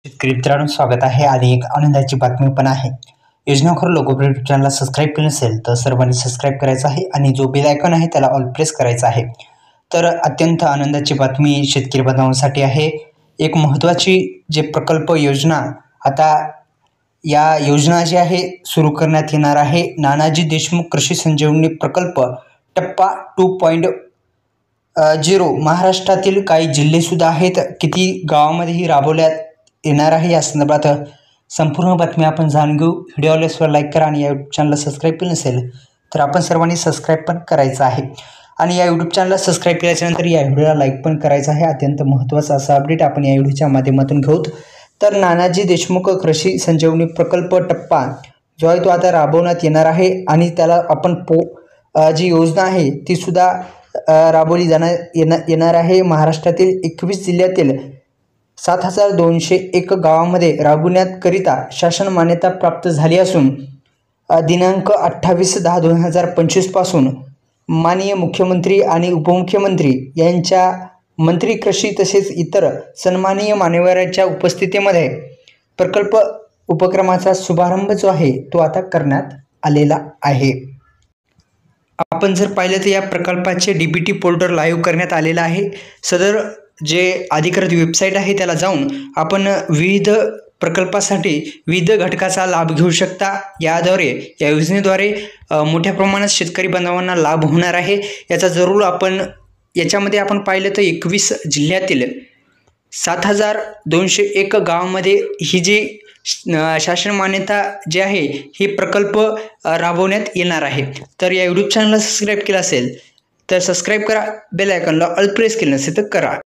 शेतकरी मित्रांनो, स्वागत आहे. आणि एक आनंदाची बातमी पण आहे. योजनाखोर लोकप्रिय यूट्यूब चॅनलला सबस्क्राईब केलं नसेल तर सर्वांनी सबस्क्राईब करायचं आहे आणि जो बेल आयकॉन आहे त्याला ऑल प्रेस करायचा आहे. तर अत्यंत आनंदाची बातमी शेतकरी बांधवांसाठी आहे. एक महत्त्वाची जे प्रकल्प योजना आता या योजना जी आहे सुरू करण्यात येणार आहे. नानाजी देशमुख कृषी संजीवनी प्रकल्प टप्पा 2.0 महाराष्ट्रातील काही जिल्हेसुद्धा आहेत. किती गावामध्येही राबवण्यात येणार आहे या संदर्भात संपूर्ण बातमी आपण जाणून घेऊ. व्हिडिओला लाईक करा आणि या यूट्यूब चॅनलला सबस्क्राईब केलं नसेल तर आपण सर्वांनी सबस्क्राईब पण करायचं आहे. आणि या यूट्यूब चॅनलला सबस्क्राईब केल्याच्यानंतर या व्हिडिओला लाईक पण करायचं आहे. अत्यंत महत्त्वाचा असा अपडेट आपण या व्हिडिओच्या माध्यमातून घेऊत. तर नानाजी देशमुख कृषी संजीवनी प्रकल्प टप्पा जो आहे तो आता राबवण्यात येणार आहे आणि त्याला आपण जी योजना आहे ती सुद्धा राबवली येणार आहे. महाराष्ट्रातील 21 जिल्ह्यातील 7,201 गावामध्ये राबवण्याकरिता शासन मान्यता प्राप्त झाली असून दिनांक 28/10/2025 पासून माननीय मुख्यमंत्री आणि उपमुख्यमंत्री यांच्या मंत्री कृषी तसेच इतर सन्माननीय मान्यवरांच्या उपस्थितीमध्ये प्रकल्प उपक्रमाचा शुभारंभ जो आहे तो आता करण्यात आलेला आहे. आपण जर पाहिलं तर या प्रकल्पाचे DBT पोर्टल लाईव्ह करण्यात आलेला आहे. सदर जे अधिकृत वेबसाईट आहे त्याला जाऊन आपण विविध प्रकल्पासाठी विविध घटकाचा लाभ घेऊ शकता. याद्वारे या योजनेद्वारे मोठ्या प्रमाणात शेतकरी बांधवांना लाभ होणार आहे. याचा जरूर आपण याच्यामध्ये आपण पाहिलं तर 21 जिल्ह्यातील 7,201 गावामध्ये ही जी शासन मान्यता जी आहे ही प्रकल्प राबवण्यात येणार आहे. तर या यूट्यूब चॅनलला सबस्क्राईब केलं असेल तर सबस्क्राईब करा, बेल आयकॉनला ऑल प्रेस केलं नसेल तर करा.